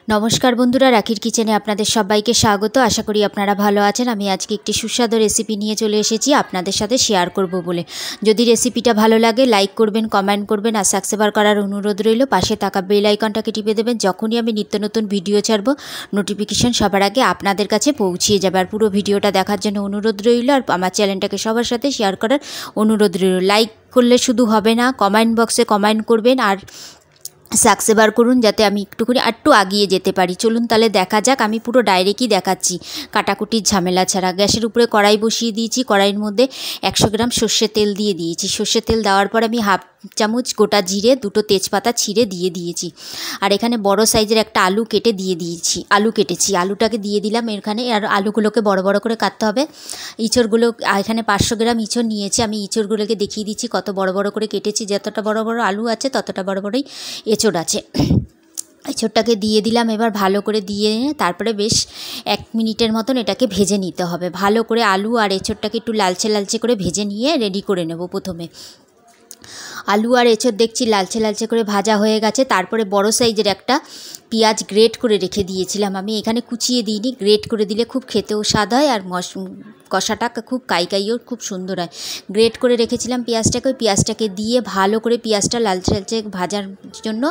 নমস্কার বন্ধুরা, রাখির কিচেনে আপনাদের সবাইকে স্বাগত। আশা করি আপনারা ভালো আছেন। আমি আজকে একটি সুস্বাদু রেসিপি নিয়ে চলে এসেছি আপনাদের সাথে শেয়ার করব বলে। যদি রেসিপিটা ভালো লাগে লাইক করবেন, কমেন্ট করবেন আর সাবস্ক্রাইব করার অনুরোধ রইল। পাশে থাকা বেল আইকনটাকে টিপে দেবেন। যখনই আমি নিত্য নতুন ভিডিও ছাড়ব নোটিফিকেশন সবার আগে আপনাদের কাছে পৌঁছিয়ে যাবে। আর পুরো ভিডিওটা দেখার জন্য অনুরোধ রইল। আর আমার চ্যানেলটাকে সবার সাথে শেয়ার করার অনুরোধ রইল। লাইক করলে শুধু হবে না, কমেন্ট বক্সে কমেন্ট করবেন আর সাবস্ক্রাইব করুন যাতে আমি একটু আগিয়ে যেতে পারি। চলুন তাহলে দেখা যাক। আমি পুরো ডাইরেক্টই দেখাচ্ছি, কাটাকুটির ঝামেলা ছাড়া। গ্যাসের উপরে কড়াই বসিয়ে দিয়েছি। কড়াইয়ের মধ্যে 100 গ্রাম সর্ষের তেল দিয়ে দিয়েছি। সর্ষের তেল দেওয়ার পর আমি হাফ চামচ গোটা জিরে, 2টো তেজপাতা ছিঁড়ে দিয়ে দিয়েছি। আর এখানে বড় সাইজের একটা আলু কেটে দিয়ে দিয়েছি। আলু কেটেছি, আলুটাকে দিয়ে দিলাম এখানে। আর আলুগুলোকে বড় বড় করে কাটতে হবে। ইঁচড়গুলো এখানে 500 গ্রাম ইঁচড় নিয়েছি। আমি ইঁচড়গুলোকে দেখিয়ে দিচ্ছি কত বড় বড় করে কেটেছি। যতটা বড় বড় আলু আছে ততটা বড় বড়ই এঁচড় আছে। এঁচড়টাকে দিয়ে দিলাম। এবার ভালো করে দিয়ে তারপরে বেশ 1 মিনিটের মতন এটাকে ভেজে নিতে হবে। ভালো করে আলু আর এঁচড়টাকে একটু লালচে লালচে করে ভেজে নিয়ে রেডি করে নেব। প্রথমে আলু আর এঁচড় দেখছি লালচে লালচে করে ভাজা হয়ে গেছে। তারপরে বড় সাইজের একটা পেঁয়াজ গ্রেট করে রেখে দিয়েছিলাম। আমি এখানে কুচিয়ে দিইনি, গ্রেট করে দিলে খুব খেতেও স্বাদ হয় আর কষাটা খুব কাইকাইও খুব সুন্দর হয়। গ্রেট করে রেখেছিলাম পেঁয়াজটাকে। ওই পেঁয়াজটাকে দিয়ে ভালো করে পেঁয়াজটা লালচে লালচে ভাজার জন্য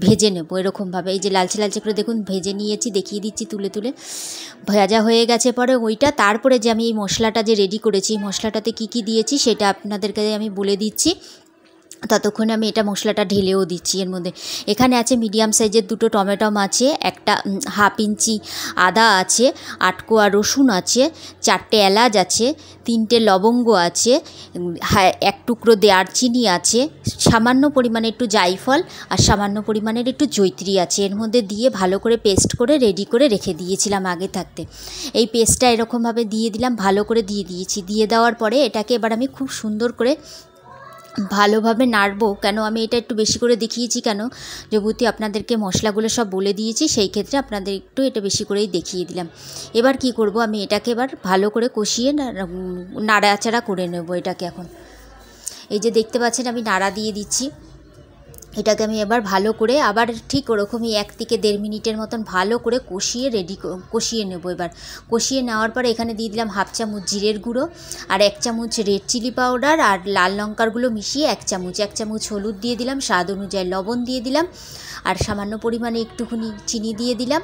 ভেজে নেব এরকমভাবে। এই যে লালচে লালচে করে দেখুন ভেজে নিয়েছি, দেখিয়ে দিচ্ছি তুলে তুলে। ভাজা হয়ে গেছে পরে ওইটা, তারপরে যে আমি এই মশলাটা যে রেডি করেছি, এই মশলাটাতে কী কী দিয়েছি সেটা আপনাদেরকে আমি বলে দিচ্ছি। ততক্ষণে আমি এটা মশলাটা ঢেলেও দিচ্ছি এর মধ্যে। এখানে আছে মিডিয়াম সাইজের 2টো টমেটো আছে, একটা হাফ ইঞ্চি আদা আছে, 8 কোয়া রসুন আছে, 4টে এলাচ আছে, 3টে লবঙ্গ আছে, 1 টুকরো দারচিনি আছে, সামান্য পরিমাণে একটু জায়ফল আর সামান্য পরিমাণের একটু জয়িত্রী আছে। এর মধ্যে দিয়ে ভালো করে পেস্ট করে রেডি করে রেখে দিয়েছিলাম আগে থাকতে। এই পেস্টটা এরকমভাবে দিয়ে দিলাম, ভালো করে দিয়ে দিয়েছি। দিয়ে দেওয়ার পরে এটাকে এবার আমি খুব সুন্দর করে ভালোভাবে নাড়বো। কেন আমি এটা একটু বেশি করে দেখিয়েছি, কেন যেহেতু আপনাদেরকে মশলাগুলো সব বলে দিয়েছি, সেই ক্ষেত্রে আপনাদের একটু এটা বেশি করেই দেখিয়ে দিলাম। এবার কি করব, আমি এটাকে এবার ভালো করে কষিয়ে নাড়াচাড়া করে নেব এটাকে। এখন এই যে দেখতে পাচ্ছেন আমি নাড়া দিয়ে দিচ্ছি। এটাকে আমি এবার ভালো করে আবার ঠিক ওরকমই 1 থেকে 1.5 মিনিটের মতন ভালো করে কষিয়ে নেব। এবার কষিয়ে নেওয়ার পরে এখানে দিয়ে দিলাম হাফ চামচ জিরের গুঁড়ো আর 1 চামচ রেড চিলি পাউডার আর লাল লঙ্কার গুঁড়ো মিশিয়ে 1 চামচ হলুদ দিয়ে দিলাম, স্বাদ অনুযায়ী লবণ দিয়ে দিলাম আর সামান্য পরিমাণে একটুখানি চিনি দিয়ে দিলাম।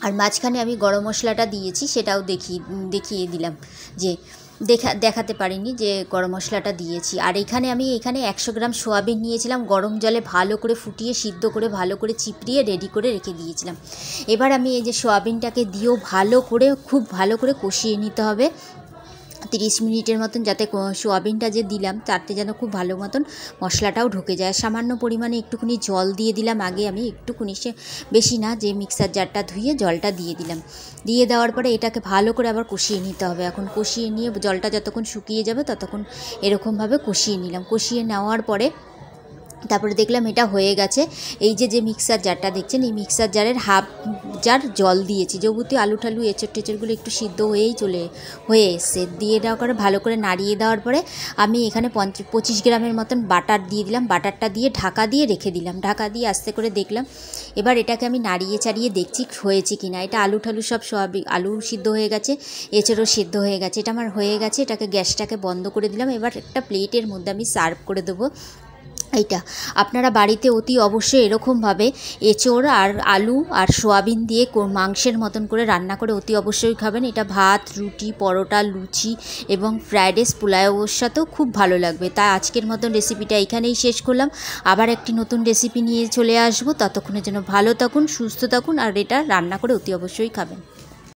আর মাঝখানে আমি গরম মশলাটা দিয়েছি, সেটাও দেখিয়ে দিলাম যে দেখাতে পারিনি যে গরম মশলাটা দিয়েছি। আর এখানে আমি 100 গ্রাম সোয়াবিন নিয়েছিলাম, গরম জলে ভালো করে ফুটিয়ে সিদ্ধ করে ভালো করে চিপড়িয়ে রেডি করে রেখে দিয়েছিলাম। এবার আমি এই যে সোয়াবিনটাকে দিয়েও খুব ভালো করে কষিয়ে নিতে হবে 30 মিনিটের মতন, যাতে সোয়াবিনটা যে দিলাম তাতে যেন খুব ভালো মতন মশলাটাও ঢুকে যায়। সামান্য পরিমাণে একটুখানি জল দিয়ে দিলাম আগে আমি, একটুখানি, সে বেশি না, যে মিক্সার জারটা ধুয়ে জলটা দিয়ে দিলাম। দিয়ে দেওয়ার পরে এটাকে ভালো করে আবার কষিয়ে নিতে হবে। এখন কষিয়ে নিয়ে জলটা যতক্ষণ শুকিয়ে যাবে ততক্ষণ এরকমভাবে কষিয়ে নিলাম। কষিয়ে নেওয়ার পরে তারপরে দেখলাম এটা হয়ে গেছে। এই যে মিক্সার জারটা দেখছেন, এই মিক্সার জারের হাফ জার জল দিয়েছি। যেহেতু আলু ঠালু এঁচড় টেচড়গুলো একটু সিদ্ধ হয়ে এসছে। দিয়ে দেওয়ার পরে ভালো করে নাড়িয়ে দেওয়ার পরে আমি এখানে 25 গ্রামের মতন বাটার দিয়ে দিলাম। বাটারটা দিয়ে ঢাকা দিয়ে রেখে দিলাম। ঢাকা দিয়ে আস্তে করে দেখলাম। এবার এটাকে আমি নাড়িয়ে চাড়িয়ে দেখছি হয়েছে কিনা। এটা আলু ঠালু সব আলু সিদ্ধ হয়ে গেছে, এঁচড়ও সিদ্ধ হয়ে গেছে। এটা আমার হয়ে গেছে। এটাকে গ্যাসটাকে বন্ধ করে দিলাম। এবার একটা প্লেটের মধ্যে আমি সার্ভ করে দেবো। এইটা আপনারা বাড়িতে অতি অবশ্যই এরকমভাবে এঁচড় আর আলু আর সোয়াবিন দিয়ে মাংসের মতন করে রান্না করে অতি অবশ্যই খাবেন। এটা ভাত, রুটি, পরোটা, লুচি এবং ফ্রায়েড রাইস, পোলাওর সাথেও খুব ভালো লাগবে। তাই আজকের মতন রেসিপিটা এখানেই শেষ করলাম। আবার একটি নতুন রেসিপি নিয়ে চলে আসবো। ততক্ষণের জন্য ভালো থাকুন, সুস্থ থাকুন আর এটা রান্না করে অতি অবশ্যই খাবেন।